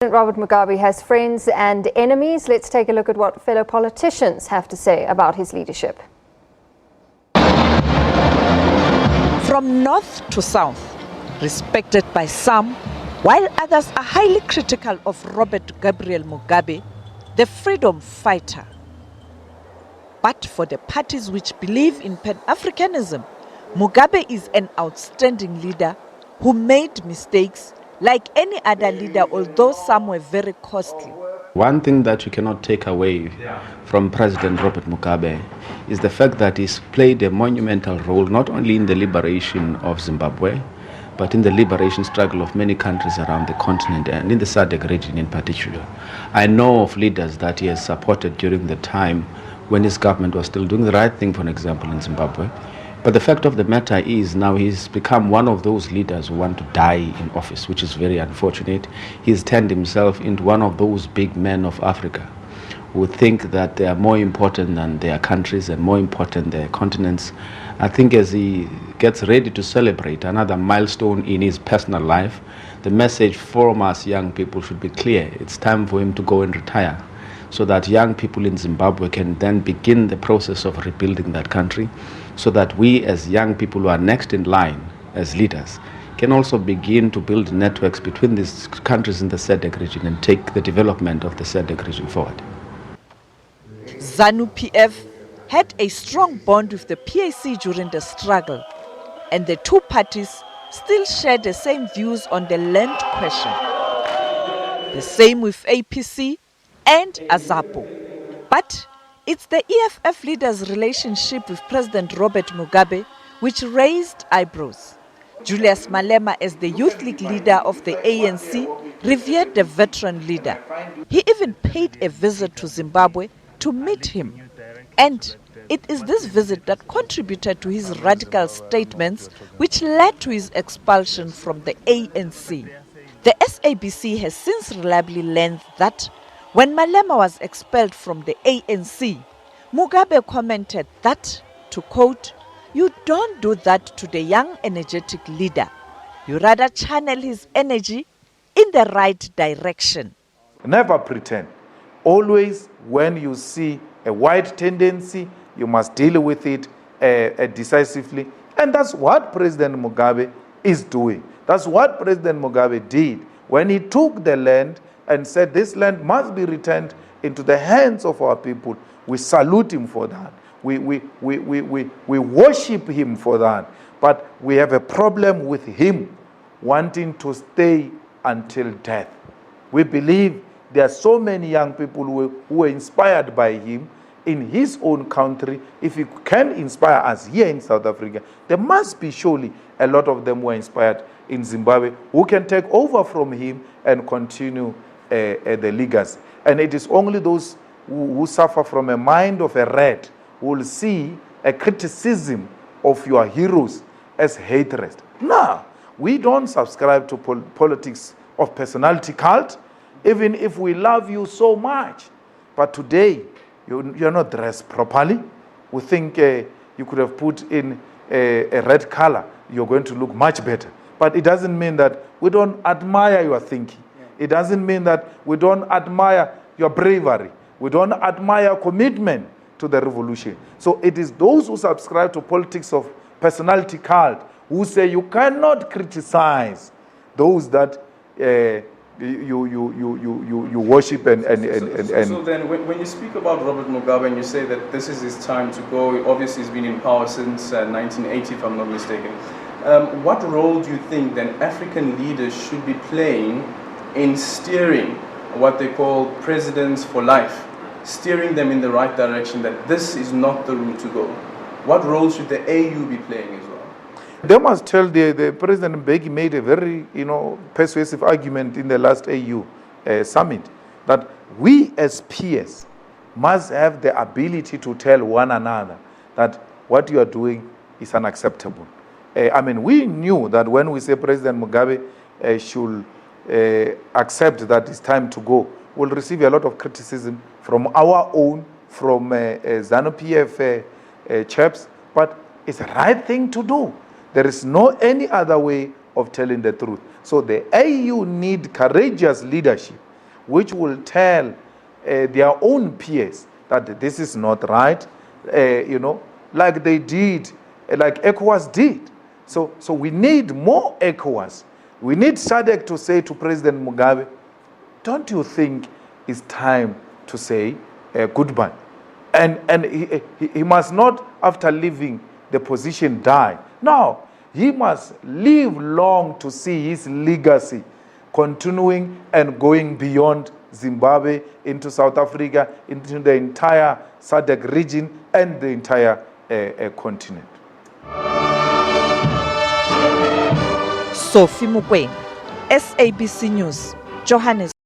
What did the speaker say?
Robert Mugabe has friends and enemies. Let's take a look at what fellow politicians have to say about his leadership. From north to south, respected by some, while others are highly critical of Robert Gabriel Mugabe, the freedom fighter. But for the parties which believe in Pan-Africanism, Mugabe is an outstanding leader who made mistakes like any other leader, although some were very costly. One thing that you cannot take away from President Robert Mugabe is the fact that he's played a monumental role not only in the liberation of Zimbabwe, but in the liberation struggle of many countries around the continent and in the SADC region in particular. I know of leaders that he has supported during the time when his government was still doing the right thing, for example, in Zimbabwe. But the fact of the matter is now he's become one of those leaders who want to die in office, which is very unfortunate. He's turned himself into one of those big men of Africa who think that they are more important than their countries and more important than their continents. I think as he gets ready to celebrate another milestone in his personal life, the message from us young people should be clear. It's time for him to go and retire, so that young people in Zimbabwe can then begin the process of rebuilding that country, so that we as young people who are next in line as leaders can also begin to build networks between these countries in the SADC region and take the development of the SADC region forward. ZANU-PF had a strong bond with the PAC during the struggle, and the two parties still share the same views on the land question. The same with APC and AZAPO. But it's the EFF leader's relationship with President Robert Mugabe which raised eyebrows. Julius Malema, as the youth league leader of the ANC, revered the veteran leader. He even paid a visit to Zimbabwe to meet him. And it is this visit that contributed to his radical statements which led to his expulsion from the ANC. The SABC has since reliably learned that when Malema was expelled from the ANC, Mugabe commented that, to quote, "You don't do that to the young energetic leader. You rather channel his energy in the right direction." Never pretend. Always when you see a wide tendency, you must deal with it decisively. And that's what President Mugabe is doing. That's what President Mugabe did when he took the land and said this land must be returned into the hands of our people. We salute him for that. We worship him for that. But we have a problem with him wanting to stay until death. We believe there are so many young people who were inspired by him in his own country. If he can inspire us here in South Africa, there must be surely a lot of them who are inspired in Zimbabwe who can take over from him and continue the legacy. And it is only those who suffer from a mind of a rat who will see a criticism of your heroes as hatred. No, we don't subscribe to politics of personality cult, even if we love you so much. But today, you're not dressed properly. We think you could have put in a red color. You're going to look much better. But it doesn't mean that we don't admire your thinking. It doesn't mean that we don't admire your bravery. We don't admire commitment to the revolution. So it is those who subscribe to politics of personality cult who say you cannot criticize those that you worship and So then when you speak about Robert Mugabe and you say that this is his time to go, obviously he's been in power since 1980 if I'm not mistaken. What role do you think then African leaders should be playing in steering what they call presidents for life, steering them in the right direction, that this is not the route to go? What role should the AU be playing as well? They must tell the President Mbeki made a very persuasive argument in the last AU summit that we as peers must have the ability to tell one another that what you are doing is unacceptable. We knew that when we say President Mugabe should accept that it's time to go, we'll receive a lot of criticism from our own, from ZANU-PF chaps, but it's the right thing to do. There is no any other way of telling the truth. So the AU need courageous leadership which will tell their own peers that this is not right, like they did, like ECOWAS did. So we need more ECOWAS. We need SADC to say to President Mugabe, don't you think it's time to say goodbye? And he must not, after leaving the position, die. No, he must live long to see his legacy continuing and going beyond Zimbabwe into South Africa, into the entire SADC region and the entire continent. Sophie Mukwena, SABC News, Johannesburg.